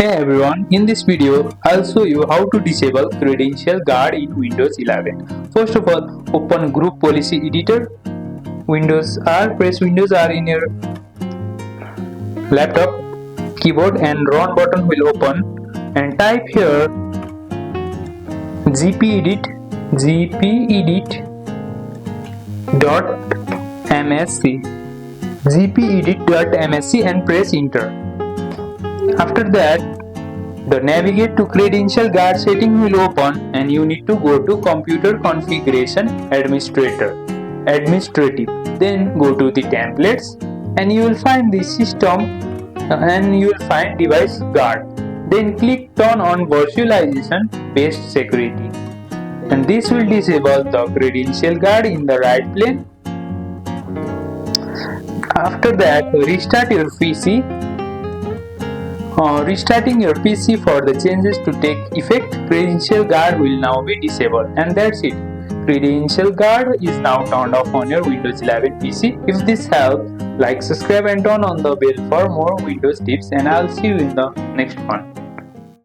Hey everyone, in this video I'll show you how to disable Credential Guard in Windows 11. First of all, open Group Policy Editor. Press Windows R in your laptop keyboard and Run button will open and type here gpedit gpedit.msc and press enter. After that, the navigate to Credential Guard setting will open and you need to go to Computer Configuration Administrative. Then go to the templates and you will find the system and you will find Device Guard. Then click Turn on Virtualization Based Security and this will disable the Credential Guard in the right plane. After that, restart your PC. Restarting your PC for the changes to take effect, Credential Guard will now be disabled, and that's it. Credential Guard is now turned off on your Windows 11 PC. If this helped, like, subscribe and turn on the bell for more Windows tips, and I'll see you in the next one.